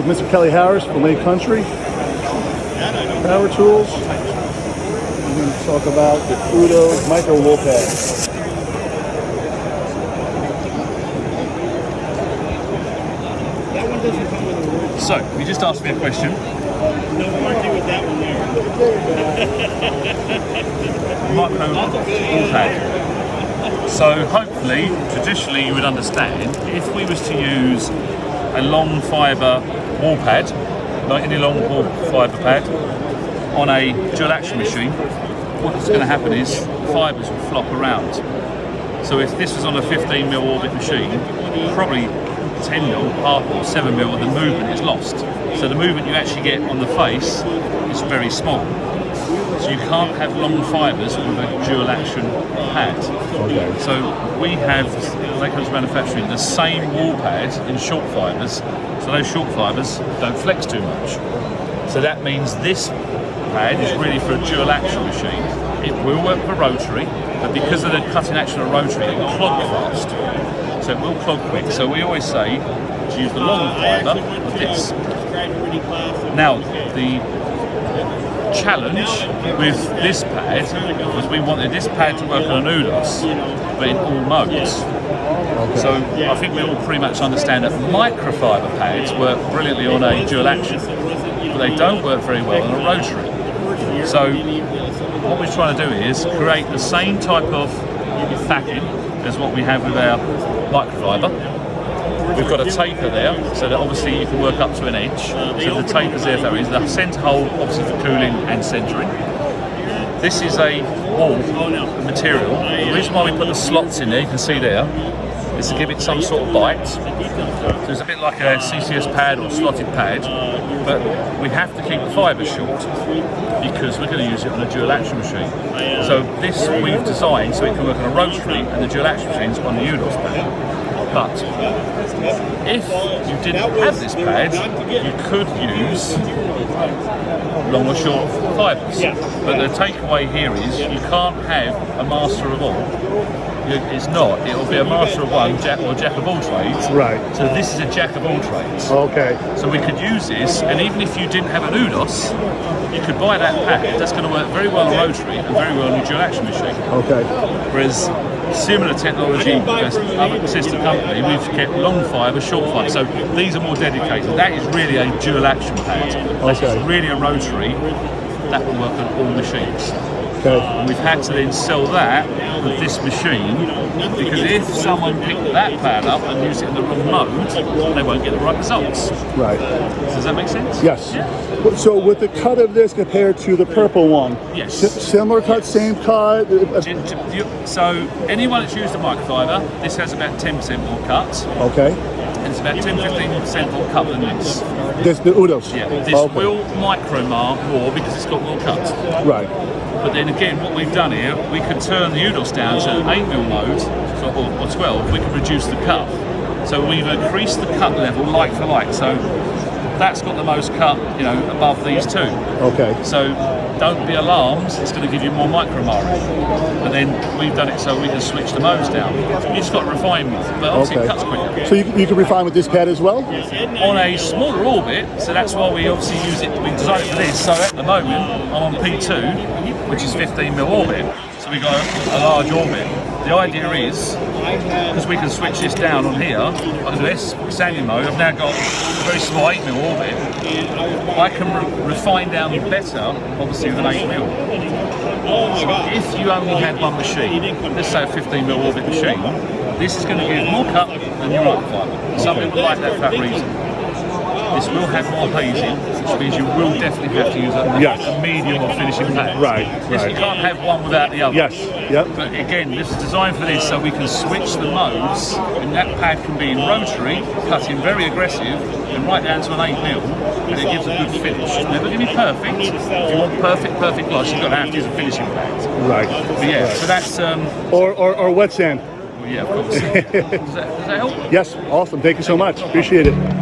with Mr. Kelly Harris from Lake Country Power Tools. We're going to talk about the Udo micro wool pad. So, you just asked me a question. No warranty with that one there. Micro wool pad. So, hopefully, traditionally you would understand, if we was to use a long fibre wool pad, like any long wool fibre pad, on a dual action machine, what's going to happen is fibres will flop around. So if this was on a 15mm orbit machine, probably 10mm, half or 7mm, the movement is lost. So the movement you actually get on the face is very small. So you can't have long fibres with a dual action pad. Okay. So we have, Lake Country Manufacturing, the same wool pads in short fibres, so those short fibres don't flex too much. So that means this pad is really for a dual action machine. It will work for rotary, but because of the cutting action of rotary, it will clog fast. So it will clog quick. So we always say to use the long fibre with this. Now, the challenge with this pad was we wanted this pad to work on an Udos, but in all modes. Okay. So I think we all pretty much understand that microfiber pads work brilliantly on a dual action, but they don't work very well on a rotary. So what we're trying to do is create the same type of backing as what we have with our microfiber. We've got a taper there, so that obviously you can work up to an edge. So the taper's there for the centre hole, obviously for cooling and centering. This is a wool material. The reason why we put the slots in there, you can see there, is to give it some sort of bite. So it's a bit like a CCS pad or slotted pad, but we have to keep the fibres short because we're going to use it on a dual action machine. So this we've designed so it can work on a rotary and the dual action machines on the Udos pad. But if you didn't have this pad, you could use long or short fibres. But the takeaway here is you can't have a master of all. It's not. It'll be a master of one, jack of all trades. Right. So this is a jack of all trades. Okay. So we could use this, and even if you didn't have an Udos, you could buy that pad. That's going to work very well on rotary and very well on a dual action machine. Okay. Whereas similar technology as other sister company, we've kept long fibre, short fibre. So these are more dedicated. That is really a dual action pad. This is really a rotary that will work on all machines. Okay. And we've had to then sell that with this machine because if someone picked that pad up and used it in the wrong mode, they won't get the right results. Right. Does that make sense? Yes. Yeah. So with the cut of this compared to the purple one, Yes. Similar cut, same cut. So anyone that's used a microfiber, this has about 10% more cut. Okay. And it's about 10-15% more cut than this. This the Udos. Yeah. This will micromar more because it's got more cut. Right. But then again, what we've done here, we could turn the Udos down to 8mm mode, or 12, we could reduce the cut. So we've increased the cut level like for like. So that's got the most cut, above these two. Okay. So don't be alarmed, it's going to give you more micromarring. But then we've done it so we can switch the modes down. You've just got refinement, but obviously it cuts quicker. So you can refine with this pad as well? On a smaller orbit, so that's why we obviously use it, we designed it for this. So at the moment, I'm on P2, which is 15mm orbit. So we've got a large orbit. The idea is, because we can switch this down on here, I can do this, standing mode, I've now got a very small 8mm orbit. I can refine down better, obviously, with an 8mm. So if you only had one machine, let's say a 15mm orbit machine, this is going to give more cut than your microfiber. Some people like that for that reason. This will have more hazing, which means you will definitely have to use a medium or finishing pad. Right. Yes, you can't have one without the other. Yes. Yep. But again, this is designed for this, so we can switch the modes, and that pad can be in rotary, cutting very aggressive, and right down to an 8mm, and it gives a good finish. It's never going to be perfect. If you want perfect gloss, you've got to have to use a finishing pad. Right. But yeah, so that's or wet sand. well, yeah, of course. does that help? Yes. Awesome. Thank you so much. Appreciate it.